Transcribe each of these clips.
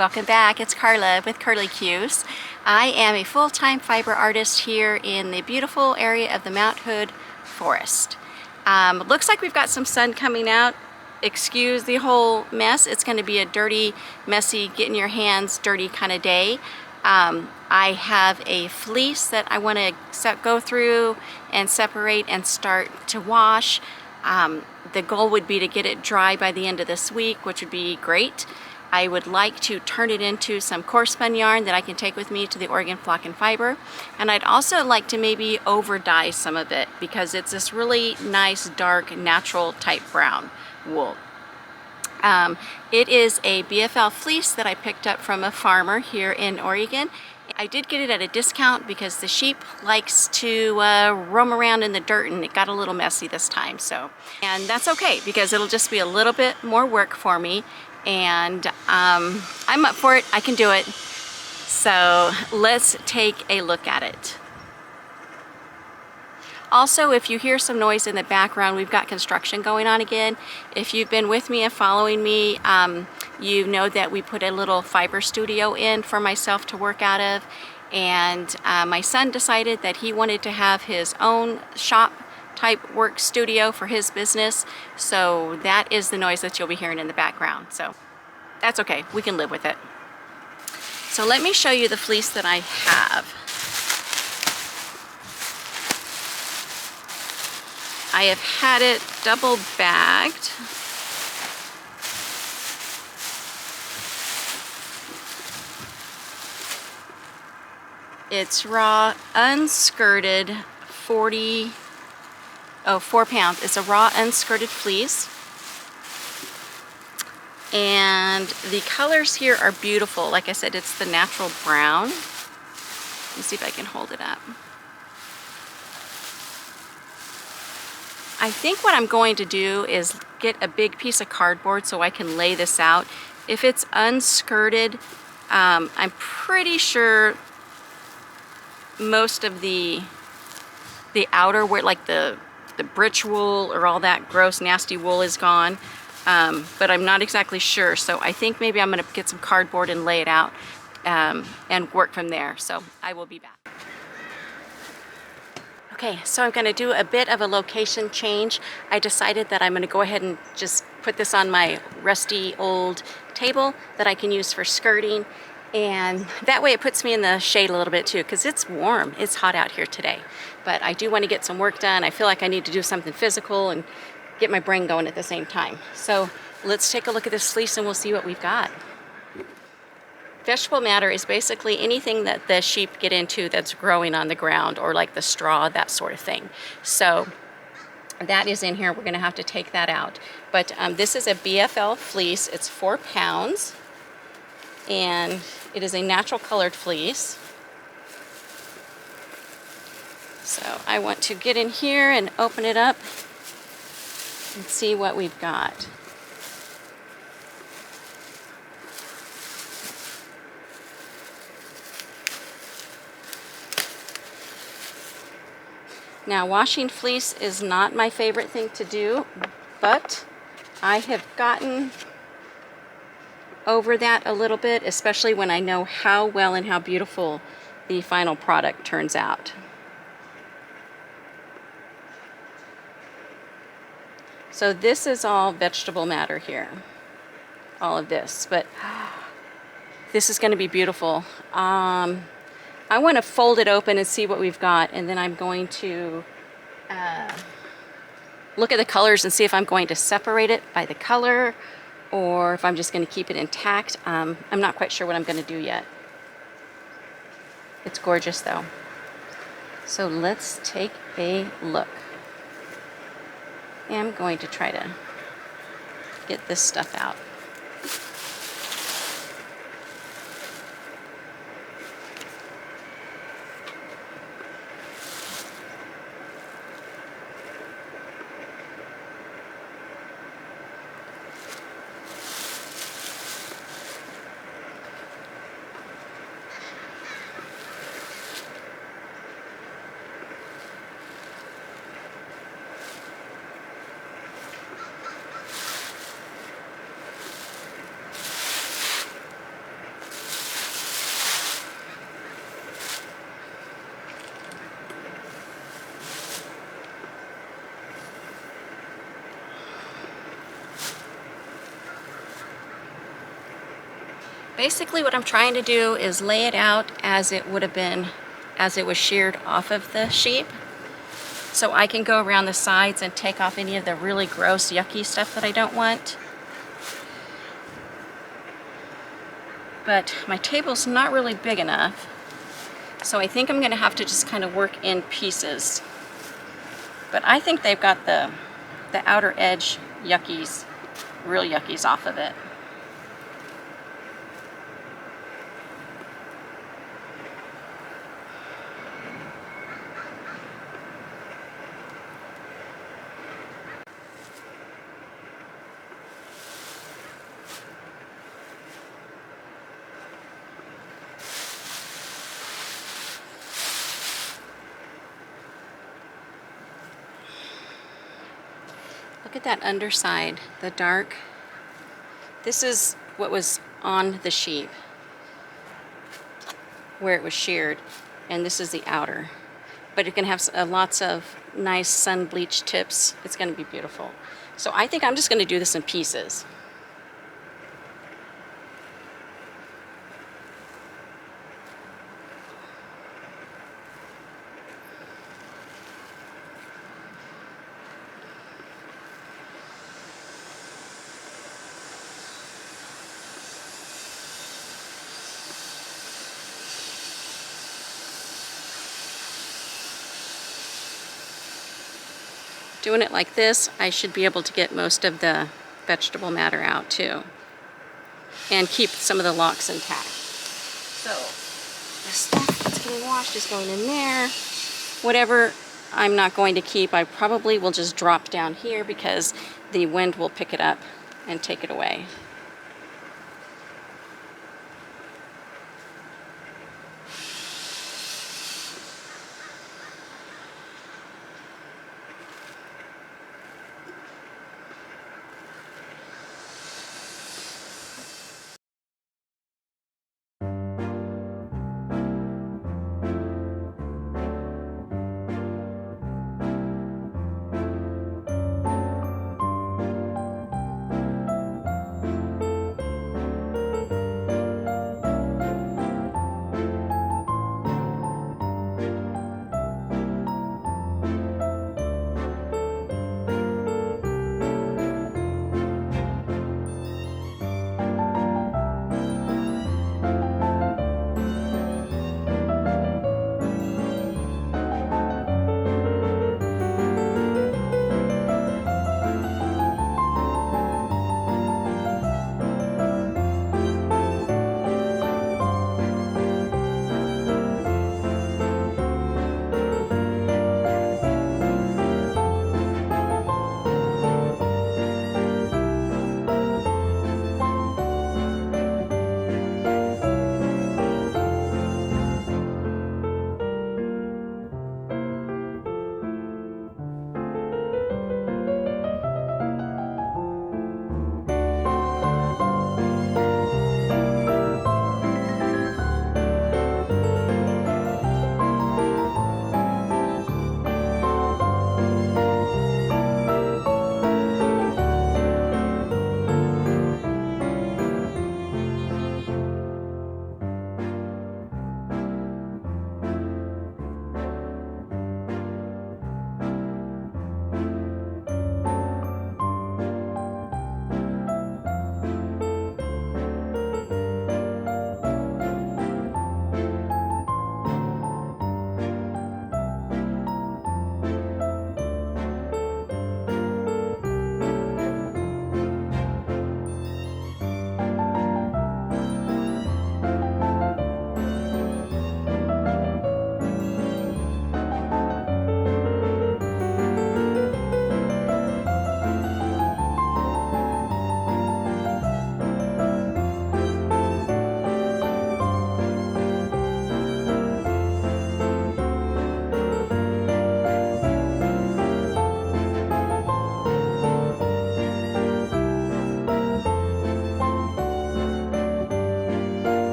Welcome back. It's Carla with Curly Cues. I am a full-time fiber artist here in the beautiful area of the Mount Hood Forest. Looks like we've got some sun coming out. Excuse the whole mess. It's going to be a dirty, messy, getting your hands dirty kind of day. I have a fleece that I want to go through and separate and start to wash. The goal would be to get it dry by the end of this week, which would be great. I would like to turn it into some corespun yarn that I can take with me to the Oregon Flock and Fiber. And I'd also like to maybe over dye some of it because it's this really nice, dark, natural type brown wool. It is a BFL fleece that I picked up from a farmer here in Oregon. I did get it at a discount because the sheep likes to roam around in the dirt, and it got a little messy this time. And that's okay because it'll just be a little bit more work for me, and I'm up for it. I can do it. So let's take a look at it. Also, if you hear some noise in the background, we've got construction going on again. If you've been with me and following me, you know that we put a little fiber studio in for myself to work out of. And my son decided that he wanted to have his own shop type work studio for his business. So that is the noise that you'll be hearing in the background. So that's okay, we can live with it. So let me show you the fleece that I have. I have had it double bagged. It's raw, unskirted, 4 pounds. It's a raw, unskirted fleece. And the colors here are beautiful. Like I said, it's the natural brown. Let me see if I can hold it up. I think what I'm going to do is get a big piece of cardboard so I can lay this out. If it's unskirted, I'm pretty sure most of the outer, where like the britch wool or all that gross nasty wool is gone, but I'm not exactly sure. So I think maybe I'm going to get some cardboard and lay it out and work from there. So I will be back. Okay, so I'm going to do a bit of a location change. I decided that I'm going to go ahead and just put this on my rusty old table that I can use for skirting, and that way it puts me in the shade a little bit too, because it's warm. It's hot out here today, but I do want to get some work done. I feel like I need to do something physical and get my brain going at the same time. So let's take a look at this fleece and we'll see what we've got. Vegetable matter is basically anything that the sheep get into that's growing on the ground, or like the straw, that sort of thing. So that is in here. We're going to have to take that out. But this is a BFL fleece. It's 4 pounds, and it is a natural colored fleece. So I want to get in here and open it up and see what we've got. Now, washing fleece is not my favorite thing to do, but I have gotten over that a little bit, especially when I know how well and how beautiful the final product turns out. So this is all vegetable matter here, all of this, but this is going to be beautiful. I want to fold it open and see what we've got, and then I'm going to look at the colors and see if I'm going to separate it by the color or if I'm just going to keep it intact. I'm not quite sure what I'm going to do yet. It's gorgeous though. So let's take a look. I'm going to try to get this stuff out. Basically what I'm trying to do is lay it out as it would have been as it was sheared off of the sheep. So I can go around the sides and take off any of the really gross, yucky stuff that I don't want. But my table's not really big enough, so I think I'm gonna have to just kind of work in pieces. But I think they've got the outer edge yuckies, real yuckies off of it. Look at that underside, the dark. This is what was on the sheep where it was sheared, and this is the outer. But it can have lots of nice sun bleached tips. It's going to be beautiful. So I think I'm just going to do this in pieces. Doing it like this, I should be able to get most of the vegetable matter out too, and keep some of the locks intact. So the stuff that's getting washed is going in there. Whatever I'm not going to keep, I probably will just drop down here because the wind will pick it up and take it away.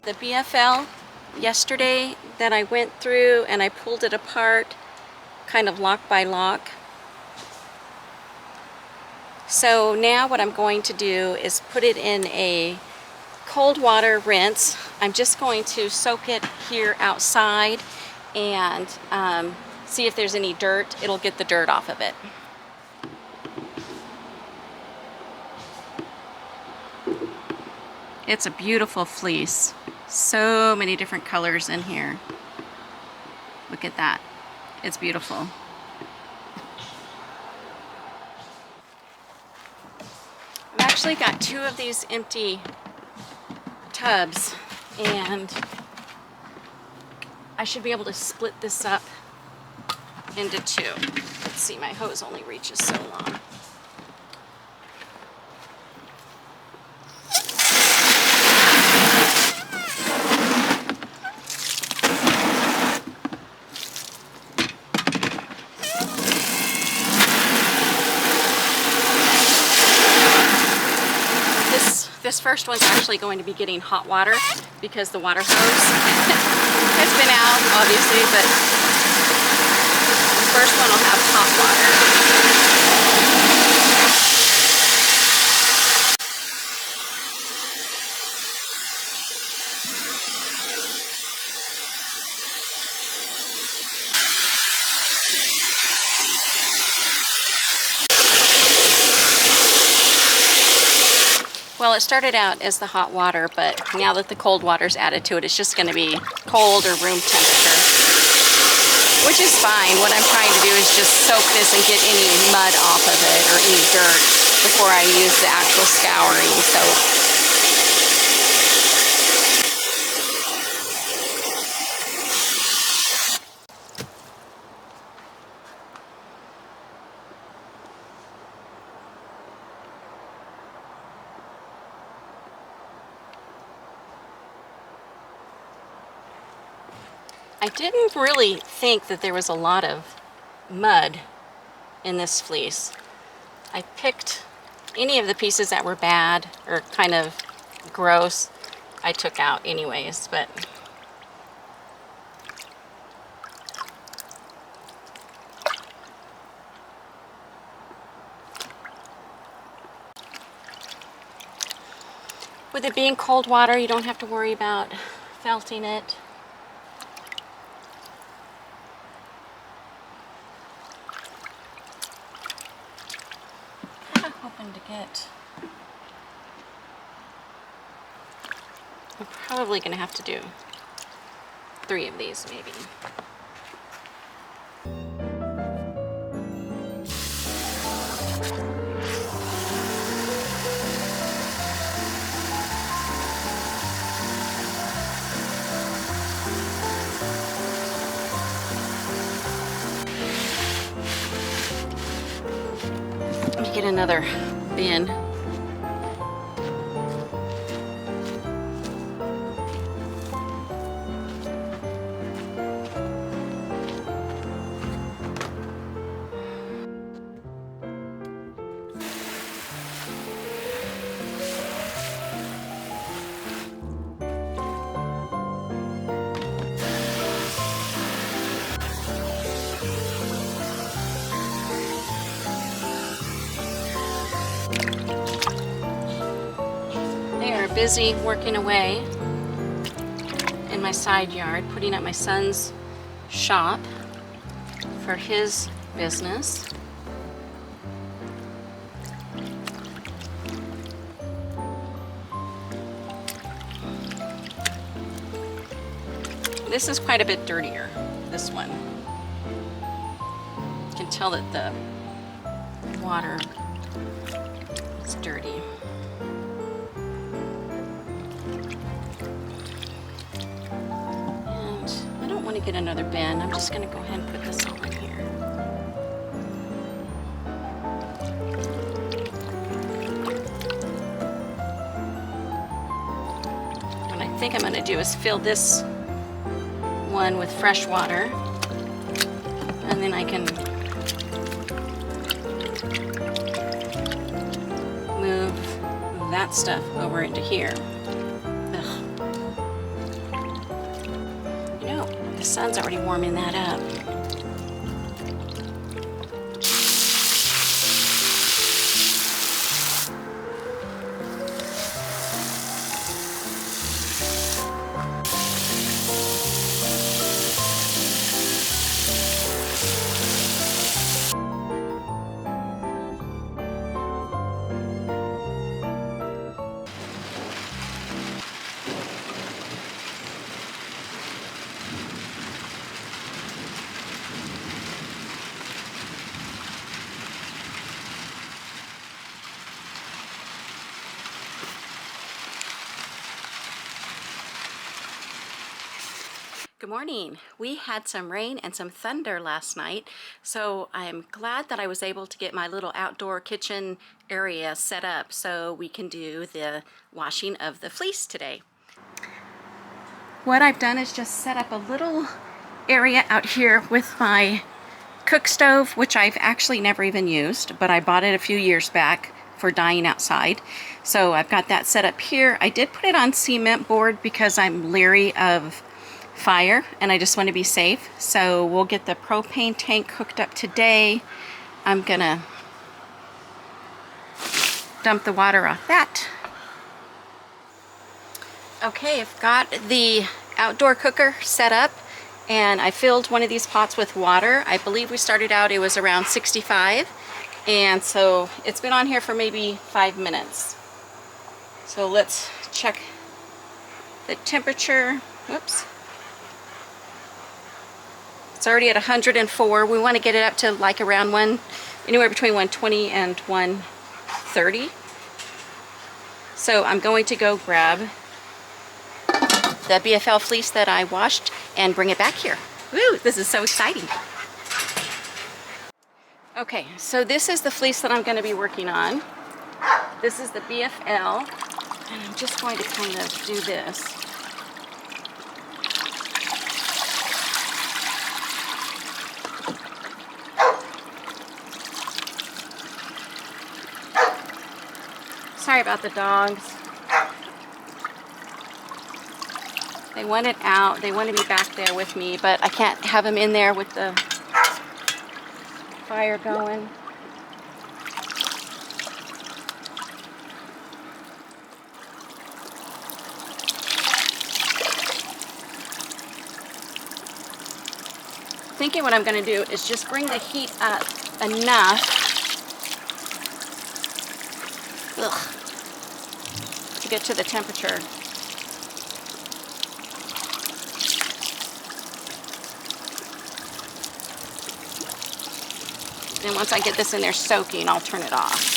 The BFL yesterday that I went through and I pulled it apart kind of lock by lock. So now what I'm going to do is put it in a cold water rinse. I'm just going to soak it here outside and see if there's any dirt. It'll get the dirt off of it. It's a beautiful fleece. So many different colors in here. Look at that. It's beautiful. I've actually got 2 of these empty tubs and I should be able to split this up into 2. Let's see, my hose only reaches so long. This first one's actually going to be getting hot water because the water hose has been out, obviously, but the first one will have hot water. Well, it started out as the hot water, but now that the cold water's added to it, it's just going to be cold or room temperature, which is fine. What I'm trying to do is just soak this and get any mud off of it or any dirt before I use the actual scouring soap. I didn't really think that there was a lot of mud in this fleece. I picked any of the pieces that were bad or kind of gross, I took out anyways, but with it being cold water, you don't have to worry about felting it. To get, I'm probably going to have to do 3 of these maybe. Let me get another bin. Busy working away in my side yard, putting up my son's shop for his business. This is quite a bit dirtier, this one. You can tell that the water is dirty. To get another bin, I'm just going to go ahead and put this all in here. What I think I'm going to do is fill this one with fresh water, and then I can move that stuff over into here. Ugh. The sun's already warming that up. Good morning. We had some rain and some thunder last night, so I'm glad that I was able to get my little outdoor kitchen area set up so we can do the washing of the fleece today. What I've done is just set up a little area out here with my cook stove, which I've actually never even used, but I bought it a few years back for dyeing outside. So I've got that set up here. I did put it on cement board because I'm leery of fire and I just want to be safe. So we'll get the propane tank hooked up today. I'm gonna dump the water off that. Okay, I've got the outdoor cooker set up and I filled one of these pots with water. I believe we started out, it was around 65, and so it's been on here for maybe 5 minutes. So let's check the temperature. Whoops. It's already at 104. We want to get it up to like around anywhere between 120 and 130. So I'm going to go grab the BFL fleece that I washed and bring it back here. Woo, this is so exciting. Okay, so this is the fleece that I'm going to be working on. This is the BFL, and I'm just going to kind of do this. Sorry about the dogs. They want it out. They want to be back there with me, but I can't have them in there with the fire going. Thinking what I'm going to do is just bring the heat up enough to get to the temperature. And once I get this in there soaking, I'll turn it off.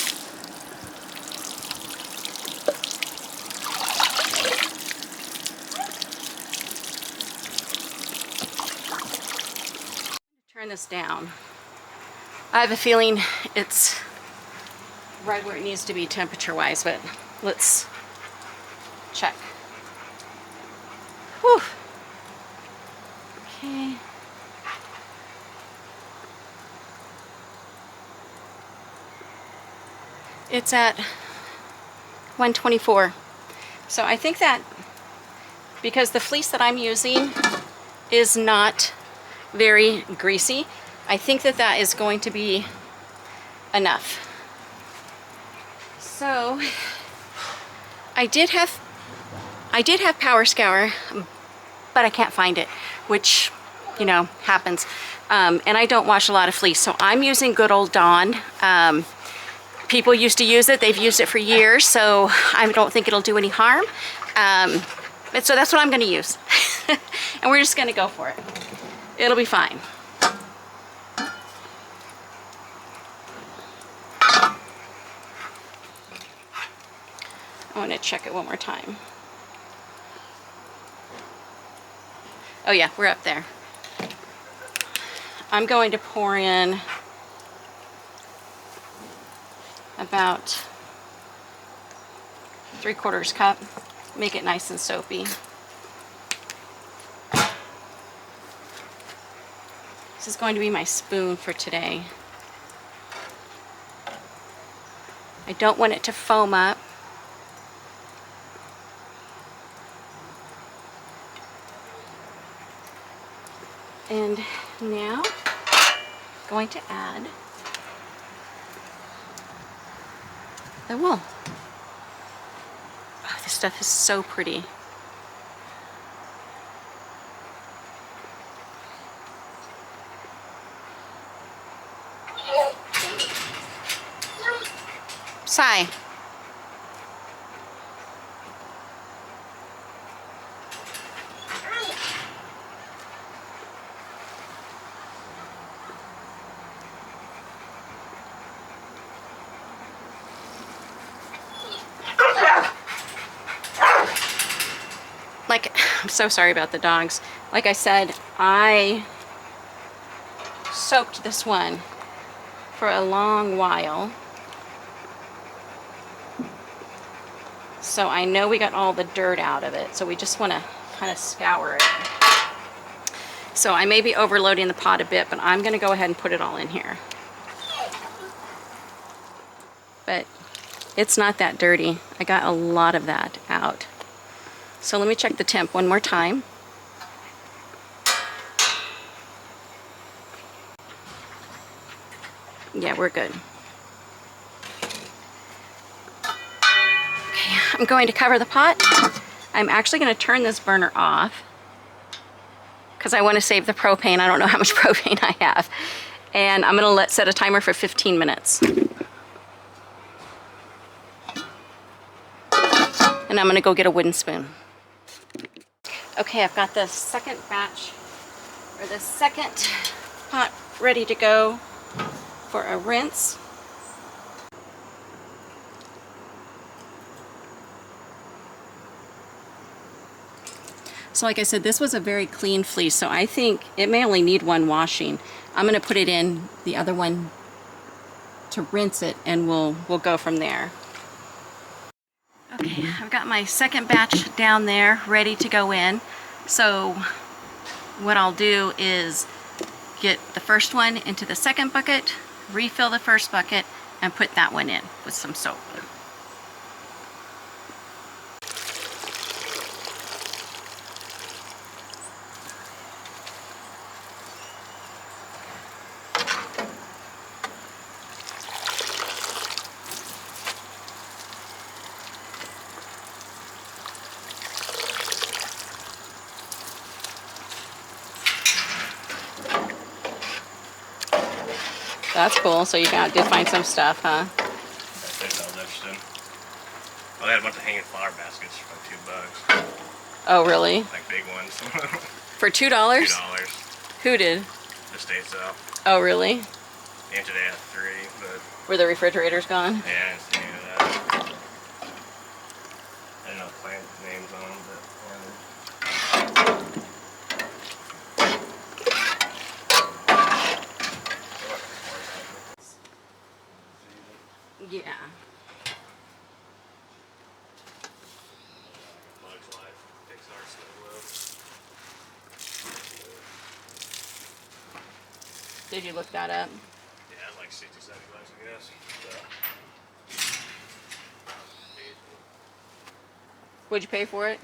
Turn this down. I have a feeling it's right where it needs to be temperature-wise, but let's check. Whew. Okay. It's at 124. So I think that because the fleece that I'm using is not very greasy, I think that that is going to be enough. So I did have Power Scour, but I can't find it, which, you know, happens. And I don't wash a lot of fleece, so I'm using good old Dawn. People used to use it. They've used it for years, so I don't think it'll do any harm. But so that's what I'm going to use. And we're just going to go for it. It'll be fine. I want to check it one more time. Oh yeah, we're up there. I'm going to pour in about 3/4 cup. Make it nice and soapy. This is going to be my spoon for today. I don't want it to foam up. And now, going to add the wool. Oh, this stuff is so pretty. Sigh. Like, I'm so sorry about the dogs. Like I said, I soaked this one for a long while. So I know we got all the dirt out of it. So we just want to kind of scour it. So I may be overloading the pot a bit, but I'm going to go ahead and put it all in here. But it's not that dirty. I got a lot of that out. So let me check the temp one more time. Yeah, we're good. Okay, I'm going to cover the pot. I'm actually going to turn this burner off because I want to save the propane. I don't know how much propane I have. And I'm going to set a timer for 15 minutes. And I'm going to go get a wooden spoon. Okay, I've got the second batch, or the second pot ready to go for a rinse. So like I said, this was a very clean fleece, so I think it may only need one washing. I'm going to put it in the other one to rinse it, and we'll go from there. Okay, I've got my second batch down there ready to go in. So what I'll do is get the first one into the second bucket, refill the first bucket, and put that one in with some soap. That's cool. So you did find some stuff, huh? I think that was interesting. Well, they had a bunch of hanging flower baskets for like $2. Oh, really? Like big ones. For $2? $2. Who did? The state sale. Oh, really? Yesterday I had 3, but Were the refrigerators gone? yeah, I didn't see any of that. I didn't know the plant names on them, but Yeah. Bugs Life takes our snow low. Did you look that up? Yeah, it's like 60, 70 bucks, I guess. What'd you pay for it?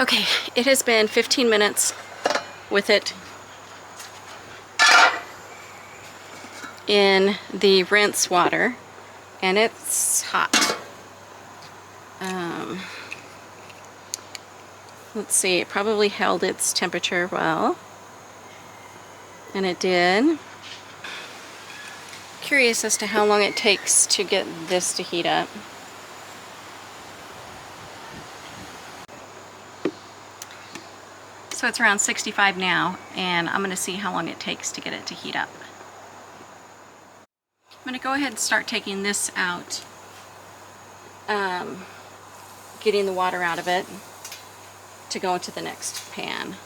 Okay, it has been 15 minutes with it in the rinse water, and it's hot. Let's see, it probably held its temperature well, and it did. Curious as to how long it takes to get this to heat up. So it's around 65 now, and I'm going to see how long it takes to get it to heat up. I'm going to go ahead and start taking this out, getting the water out of it to go into the next pan.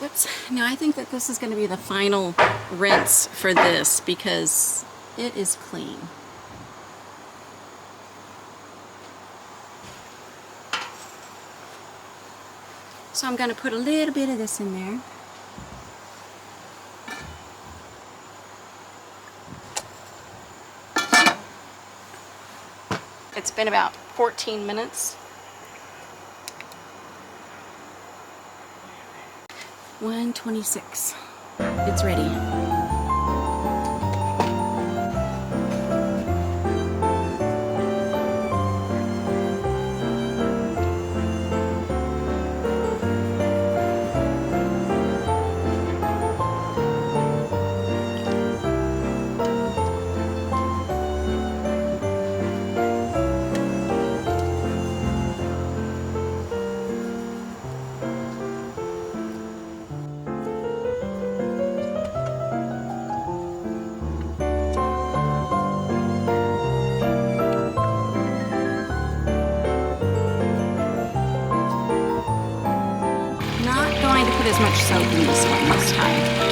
Whoops. Now I think that this is going to be the final rinse for this because it is clean. So I'm going to put a little bit of this in there. It's been about 14 minutes. 1:26. It's ready. Not going to put as much soap in this one this time.